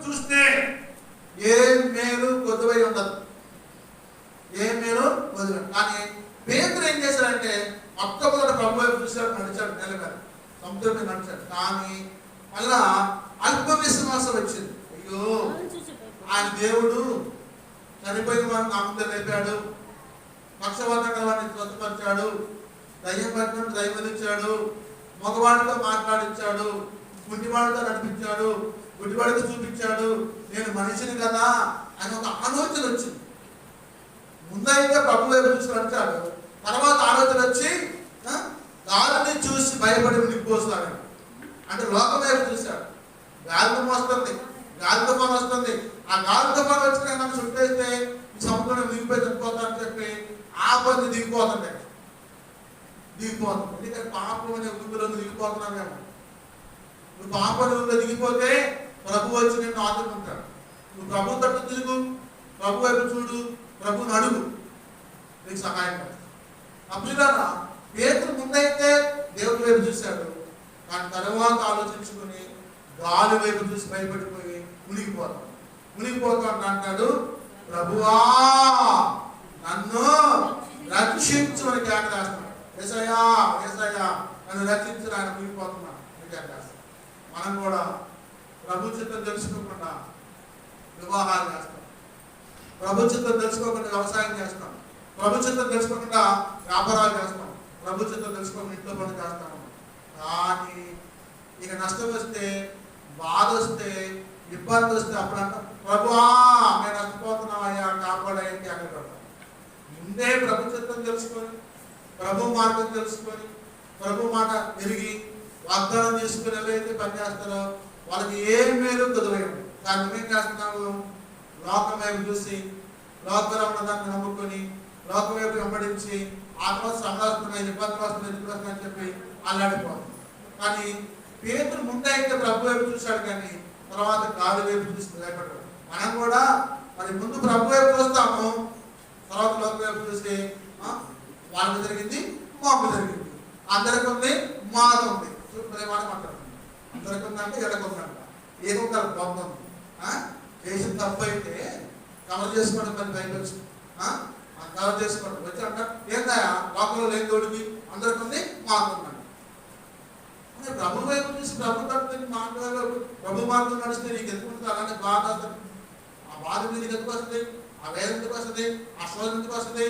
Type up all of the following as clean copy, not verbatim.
చూస్తే ఏ మేలు కొద్దువై ఉండదు, ఏ మేలు కొద్దువై. కానీ పేతురు ఏం చేశాడంటే మొట్టమొదటి ప్రభు వైపు చూశాడు, నడిచాడు, నిలబడి సముద్రం మీద నడిచాడు. కానీ మళ్ళా అల్ప విశ్వాసం వచ్చింది. అయ్యో ఆయన దేవుడు చనిపోయిన వాడిని నామంతో లేపాడు, పక్షవాతంగా వాడిని స్వస్థపరిచాడు, దయ్యం పట్టిన దైవలించాడు, మగవాడితో మాట్లాడించాడు, గుడ్డివాడితో నడిపించాడు, గుడ్డివాడితో చూపించాడు, నేను మనిషిని కదా అని ఒక ఆలోచన వచ్చింది. ముందైతే ప్రభు వైపు చూసి నడిచాడు, తర్వాత ఆలోచన వచ్చి గాలిని చూసి భయపడి నింపోస్తాడు. అంటే లోకం వైపు చూశాడు. గాలి తుఫాను వస్తుంది, గాలి తుఫాను వస్తుంది, ఆ గాలి తుఫాను వచ్చిన నన్ను చుట్టేస్తే ఈ సముద్రం దిగిపోయి చనిపోతానని చెప్పి ఆ పని దిగిపోతుంది. ఎందుకంటే పాపం అనే ఊపిలో దిగిపోతున్నామేమో. నువ్వు పాపం ఊపిలో దిగిపోతే ప్రభు వచ్చి నిన్ను ఆదుకుంటాడు. నువ్వు ప్రభు తట్టు తిరుగు, ప్రభు వైపు చూడు, ప్రభుని అడుగు, నీకు సహాయం పడుతుంది. అప్పుడు పేతురు ముందైతే దేవుడి వైపు చూశాడు, కానీ తర్వాత ఆలోచించుకుని గాలి వైపు చూసి భయపడిపోయి మునిగిపోతాడు అంటాడు, ప్రభువా నన్ను రక్షించు అని కేక చేస్తున్నాడు. యేసయ్యా యేసయ్యా నన్ను రక్షించు, ఆయన మునిగిపోతున్నాడు అని కేక చేస్తాడు. మనం కూడా ప్రభు చిత్తం తెలుసుకోకుండా వివాహాలు చేస్తాం, ప్రభు చిత్తం తెలుసుకోకుండా వ్యవసాయం చేస్తాం, ప్రభు చిత్తం తెలుసుకోకుండా వ్యాపారాలు చేస్తాం, ప్రభు చిత్తం తెలుసుకోకుండా ఇంట్లో పని చేస్తాం. కానీ ఇక నష్టం వస్తే, బాధ వస్తే, ఇబ్బంది వస్తే అప్పుడు అంట, ప్రభువా నేను నష్టపోతున్నావయ్యా కాపాడేంటి అని పెడతాం. ముందే ప్రభు చిత్తం తెలుసుకొని, ప్రభు మార్గం తెలుసుకొని, ప్రభు మాట తిరిగి వాగ్దానం తీసుకుని ఎవరైతే పనిచేస్తారో వాళ్ళకి ఏం మేలు కుదరదు. కానీ నువ్వేం చేస్తున్నావు? లోకం వైపు చూసి, లోకంలో ఉన్నదాన్ని నమ్ముకొని, లోకం వైపు వెంబడించి, ఆ తర్వాత సంఘాస్తున్నాయి, ఇబ్బందులు వస్తున్నాయి అని చెప్పి అల్లాడిపోతుంది. కానీ పేతురు ముందైతే ప్రభు వైపు చూశాడు, కానీ తర్వాత గాలి వైపు చూసి భయపడ్డాడు. మనం కూడా మరి ముందు ప్రభు వైపు చూస్తాము, తర్వాత లోకం వైపు చూసి వాళ్ళకి జరిగింది, మాకు జరిగింది, అందరికి ఉంది, మాకు ఉంది. మాట మాట్లాడుతుంది, అందరికి ఉందంటే ఎడకు ఉందంట, ఏకొకరు బొమ్మ ఉంది. చేసిన తప్పు అయితే కవర్ చేసుకోవడం మరి బయట వచ్చి కవర్ చేసుకోవడం వచ్చి అంటారు, ఏందా లోకంలో లేని తోడికి అందరికి ఉంది, మాకు ఉందండి. ప్రభు వైపు చూసి ప్రభు తట్టుని మాట్లాడారు, ప్రభు మార్గం నడిస్తే నీకు ఎందుకు ఉంటుంది అలానే బాధ, ఆ బాధ నీకు ఎందుకు వస్తుంది, ఆ వేదన ఎందుకు వస్తుంది, ఆ శోధన ఎందుకు వస్తుంది,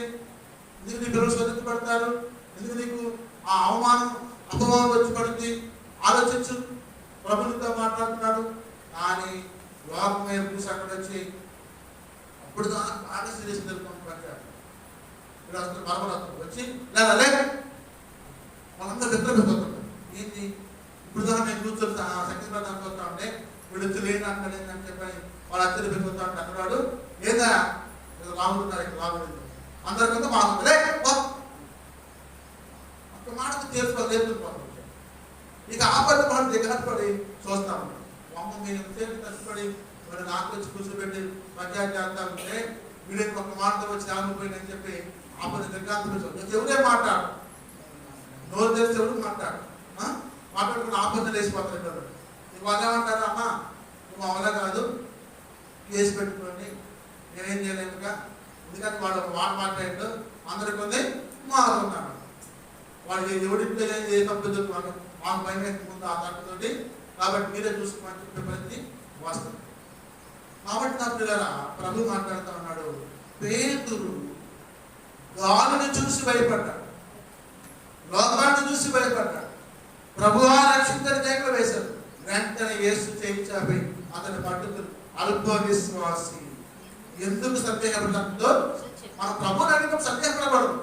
ఎందుకు నీ పిల్లలు శోధించబడతారు, ఎందుకు నీకు ఆ అవమానం అపమానం వచ్చి పడుతుంది. ఆలోచించు, ప్రభునితో మాట్లాడుతున్నాడు. కానీ లోకం వైపు చూసి అక్కడ వచ్చి అప్పుడు బాగా సీరియస్ తెలుసుకుంటాడు. ఇక్కడ వస్తుంది మరమలు వచ్చి లేదా లేక వాళ్ళందరూ వ్యతిరేకతుంటారు. ఏంటి ఇప్పుడు దాకా నేను కూర్చొని శక్తిప్రదానం చూస్తా ఉంటే వీడు వచ్చి లేని అంటాడు ఏంటని చెప్పి వాళ్ళు అచ్చరి పెరుగుతా ఉంటే అన్నాడు, లేదా రాముడున్నారు ఇక్కడ రాముడు అందరికంతా మాకు లే ఒక్క మాటకు తీర్చుకోలేదు. ఇక ఆపద మాట దిగపడి చూస్తాము. అమ్మ మీరు ఎంతసేపు కష్టపడి మరి నాకు వచ్చి కూర్చోబెట్టి పంచాయతీ చేస్తా ఉంటే వీడికి ఒక మాటతో వచ్చి ఆగిపోయిందని చెప్పి ఆపద దిగ్గాంతం ఎవరే మాట్లాడు, నోరు తెలిసి ఎవరు మాట్లాడు, మాట్లాడుకుని ఆపద లేచిపోతారు. వాళ్ళు ఏమంటారు, అమ్మ నువ్వు అవలా కాదు, కేసు పెట్టుకోండి, నేనేం చేయలేముగా, ఎందుకంటే వాడు మాట్లాడు అందరికి ఉంది, మారున్నాడు. వాడికి ఎవడింట్లో ఏ తప్పు ఎదుర్కొన్నాడు, మాకు భయం ముందు ఆ తప్పుతోటి, కాబట్టి మీరే చూసుకోమని చెప్పే పరిస్థితి వస్తుంది. కాబట్టి నా పిల్లరా ప్రభు మాట్లాడుతూ ఉన్నాడు, పేతురు గాలిని చూసి భయపడ్డాడు, లోకాన్ని చూసి భయపడ్డాడు, ప్రభువా రక్షించని కేకలు వేశాడు. వెంటనే యేసు చేయి చాపి అతని పట్టుకుని అల్ప విశ్వాసి ఎందుకు సందేహపడుతుందో మన ప్రభుని అడిగిన సందేహపడబడదు.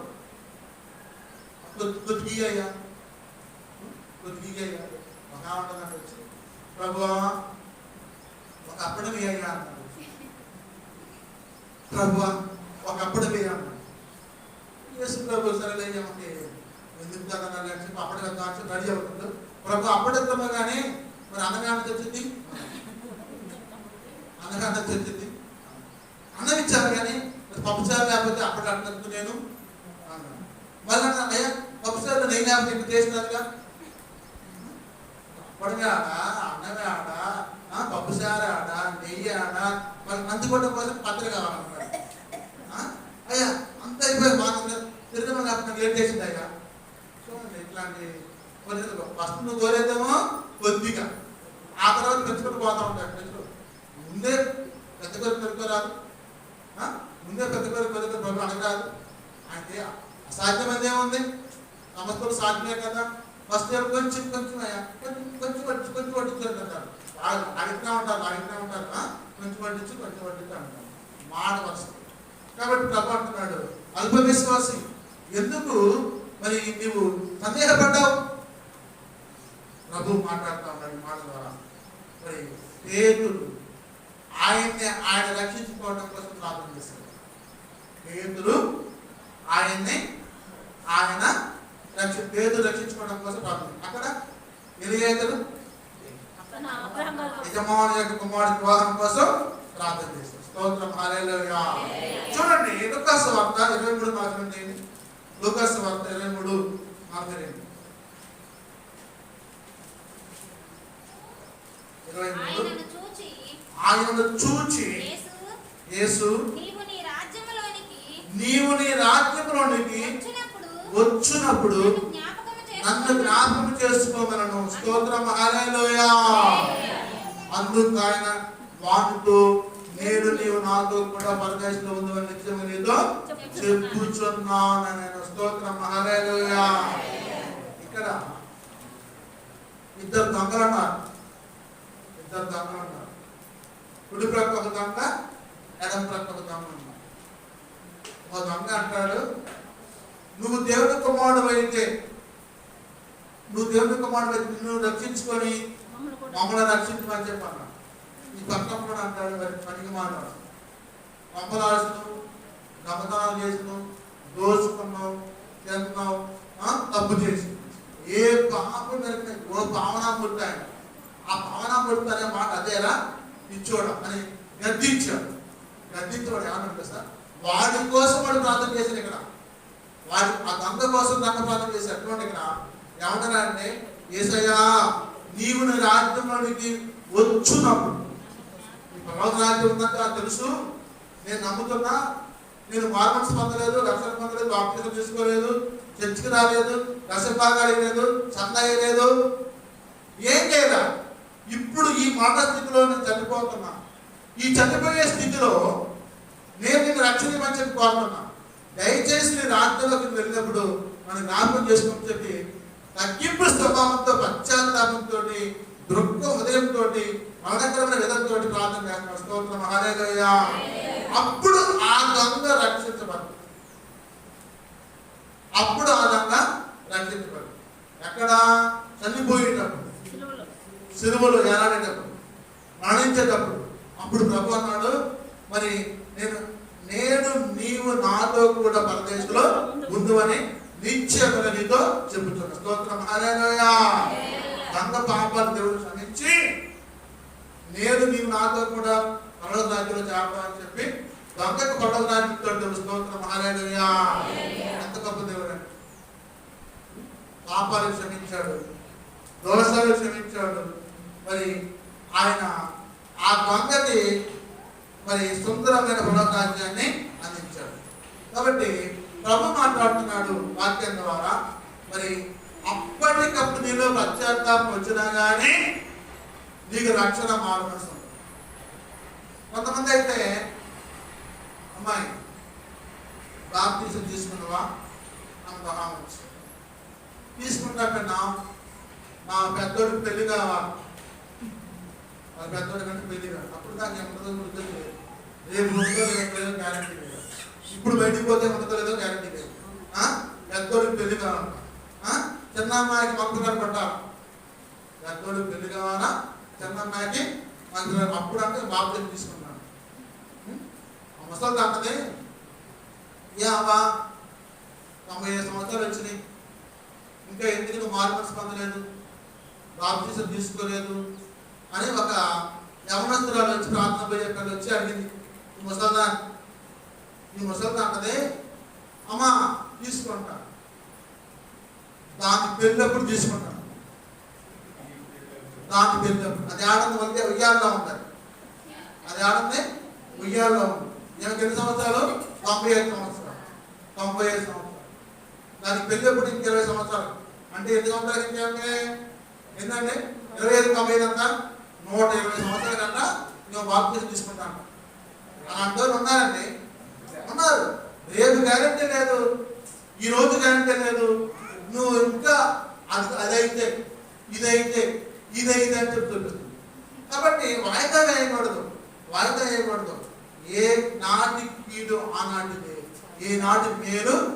కొద్దిగా ఒక ఆనందాన్ని వచ్చి ప్రభువా ఒక అప్పడం వేయ్యా అన్నాడు, ప్రభువా ఒక అప్పడం వేయ్యా అన్నాడు. యేసు ప్రభు సరేలేమంటే ఎందుకు కదన్నా చెప్పి అప్పటికి కాల్చి రెడీ అవుతుంది. ప్రభు అప్పటిద్దామో కానీ మరి అన్నగానే తెచ్చింది, అన్నగానే తెచ్చింది, అన్నం ఇచ్చారు కానీ పప్పుచారు లేకపోతే అప్పటి అన్నందుకు నేను అన్నాను. మళ్ళీ అయ్యా పప్పుచారు నేను లేకపోతే ఇంక చేసినారుగా, అప్పటిగా ఆడ అన్నమే ఆడ పప్పుచారు ఆడ వెయ్యాడా మరి నందికొండ కోసం పత్రిక కావాలన్నాడు. అయ్యా అంత అయిపోయి బాగా తిరిగి నాకు లేట్ చేసింది అయ్యా. చూడండి ఇట్లాంటి ఫస్ట్ నువ్వు కోరేదేమో కొద్దిగా, ఆ తర్వాత పెంచుకుంటూ పోతా ఉంటాడు. పెంచుకో ముందే పెద్ద కోరిక పెట్టుకోరాదు, ముందే పెద్ద కోరిక పెట్టుకుని అడగరాదు. అంటే అసాధ్యమైంది ఏముంది, సమస్తలు సాధ్యమే కదా. ఫస్ట్ ఏమో కొంచెం కొంచెం అయ్యా కొంచెం పట్టించుకొని అంటారు. అడుగుతూనే ఉంటారు కొంచెం పట్టించు అంటారు, మాట వస్తుంది. కాబట్టి ప్రభు అంటున్నాడు అల్ప విశ్వాసి ఎందుకు మరి నీవు సందేహపడ్డావు. ప్రభు మాట్లాడుతూ ఉన్నాడు మాట ద్వారా. మరి పేతురు ఆయన రక్షించుకోవడం కోసం ప్రార్థన చేశాడు. పేతురు పేతురు రక్షించుకోవడం కోసం ప్రార్థన. అక్కడ ఎలియేజరు యజమాని యొక్క కుమారుడి వివాహం కోసం ప్రార్థన చేశాడు. స్తోత్రం హల్లెలూయా. చూడండి లూకాసు వార్త 23 మాత్రమే. లూకాసు వార్త 23 మాత్రమే. ఆయనను చూచి యేసు నీవు నీ రాజ్యములోనికి వచ్చినప్పుడు నన్ను జ్ఞాపకం చేసుకోమనను. స్తోత్రం హల్లెలూయా. అందుకు ఆయన వాడుతూ నేను నీవు నాతో కూడా పరదేశంలో ఉందని నిత్యము నీతో చెప్పుచున్నాను. స్తోత్రం హల్లెలూయా. ఇక్కడ ఇద్దరు దొంగలు ఉన్నారు. కుడి ప్రక్క ఒక దొంగ, ఎడం ప్రక్క ఒక దొంగ ఉన్నారు. ఒక దొంగ అంటాడు, నువ్వు దేవుని కుమారుడు అయితే నిన్ను రక్షించుకొని మమ్మల్ని రక్షించమని చెప్పాను. ఈ పక్కన కూడా అంటాడు, మరి పనికి మాట్లాడు, పంపలాడుతున్నావు, దొంగతనాలు చేసినావు, దోచుకున్నావు, తింటున్నావు, తప్పు చేసి ఏ పాపం జరిగిన ఓ పావనామూర్తి ఆయన. ఆ పావనామూర్తి అనే మాట అదేలా ఇచ్చోడం అని గద్దించాడు. గద్దించవాడు ఏమన్నా సార్, వాడి కోసం వాడు ప్రార్థన చేశాడు. ఇక్కడ వాడి ఆ దొంగ కోసం దొంగ ప్రార్థన చేశాడు. అటువంటి ఇక్కడ ఏమన్నా అంటే, యేసయ్యా నీవు నీ రాజ్యంలోనికి వచ్చున్నప్పుడు, ఈ పరలోక రాజ్యం ఉందంటే తెలుసు, నేను నమ్ముతున్నా, నేను మార్మన్స్ పొందలేదు, రక్షణ పొందలేదు, బాప్తిజం తీసుకోలేదు, చర్చికి రాలేదు, రసభాగా లేదు, చందా లేదు, ఏం లేదా. ఇప్పుడు ఈ మాట స్థితిలో నేను చనిపోతున్నా. ఈ చనిపోయే స్థితిలో నేను నిన్ను రక్షించమని చెప్పి కోరుతున్నా. దయచేసి నీ రాజ్యంలోకి వెళ్ళినప్పుడు మనం జ్ఞాపకం చేసుకుని చెప్పి తగ్గింపు స్వభావంతో, పశ్చాత్తాపంతో, దృక్కు హృదయంతో, మరణకరమైన విధంతో ప్రార్థన చేస్తున్నాడు. స్తోత్రం హల్లెలూయా. అప్పుడు ఆ దొంగ రక్షించబడు. ఎక్కడ చనిపోయేటప్పుడు, సిలువలో ఏలాడేటప్పుడు, మరణించేటప్పుడు. అప్పుడు ప్రభు అన్నాడు, మరి నేను నీవు నాతో కూడా పరదేశంలో ఉందువని నిశ్చయముగా నీతో చెబుతున్నా. స్తోత్రం హల్లెలూయా. దొంగ పాపాలు దేవుడు క్షమించి నీవు నాతో కూడా పరలోక రాజ్యంలో చేరతావని చెప్పి దొంగకు పరలోక రాజ్యం. స్తోత్రం హల్లెలూయా. ఎంత గొప్ప దేవుడు. పాపాలు క్షమించాడు, దోషాలు క్షమించాడు. మరి ఆయన ఆ దొంగకి మరి సుందరమైన పరలోక రాజ్యాన్ని అందించాడు. కాబట్టి ప్రభు మాట్లాడుతున్నాడు వాక్యం ద్వారా. మరి అప్పటికప్పుడు నీలో పశ్చాత్తాపం వచ్చినా కానీ నీకు రక్షణ మారుతుంది. కొంతమంది అయితే, అమ్మాయి బాప్తిజం తీసుకున్నావా అని తీసుకుంటా కన్నా మా పెద్దోడికి పెళ్లి కావాలి, వాళ్ళ పెద్దోడి కంటే పెళ్లి కాదు. అప్పుడు దాకా ఏముంటుందో గుర్తుంది. రేపు ఉంటుందో లేదో గ్యారంటీ లేదు. ఇప్పుడు బయటికి పోతే ఉంటుందో లేదో గ్యారంటీ లేదు. పెద్దోడికి పెళ్లి కావాలంట. చిన్నమ్మాయికి మంత్రుగారు పట్టాలి. పెద్దోడికి పెళ్లి కావాలా, చిన్నమ్మాయికి మంత్రుగారు. అప్పుడు అంటే బాప్తిజం తీసుకున్నాను. ఆ ముసలి అంటది, ఏ అవ్వా 95 సంవత్సరాలు వచ్చినాయి, ఇంకా ఎందుకు మార్మన్స్ పొందలేదు, బాప్తిజం తీసుకోలేదు అని ఒక యవనస్తురాలు వచ్చి ప్రార్థన పోయేక్కడ వచ్చి అడిగింది. ఈ ముసల్దా అంటది, అమ్మా తీసుకుంటా, దాని పెళ్ళప్పుడు తీసుకుంటాను, దాని పెళ్ళప్పుడు. అది ఆడడం వల్ల ఉయ్యాల్లో ఉంటుంది. అది ఆడంది ఉయ్యాల్లో ఉంది. ఈమెకి ఎన్ని సంవత్సరాలు? 95 సంవత్సరాలు. 95 సంవత్సరాలు. దానికి పెళ్ళి ఎప్పుడు? ఇంక 20 సంవత్సరాలు. అంటే ఎన్ని సంవత్సరాలు ఇంకేమంటే ఏంటండి? 25 95 అంతా 120 సంవత్సరాల కన్నా నేను బాప్తిజం తీసుకుంటాను అలాంటి వాళ్ళు ఉన్నారండి, ఉన్నారు. రేపు గ్యారెంటీ లేదు, ఈ రోజు గ్యారెంటీ లేదు. నువ్వు ఇంకా అదైతే ఇదైతే ఇదైతే అని చెప్తుంది. కాబట్టి వాయిదా వేయకూడదు, వాయిదా వేయకూడదు. ఏ నాటి కీడు ఆనాటిదే, ఏ నాటి మేలు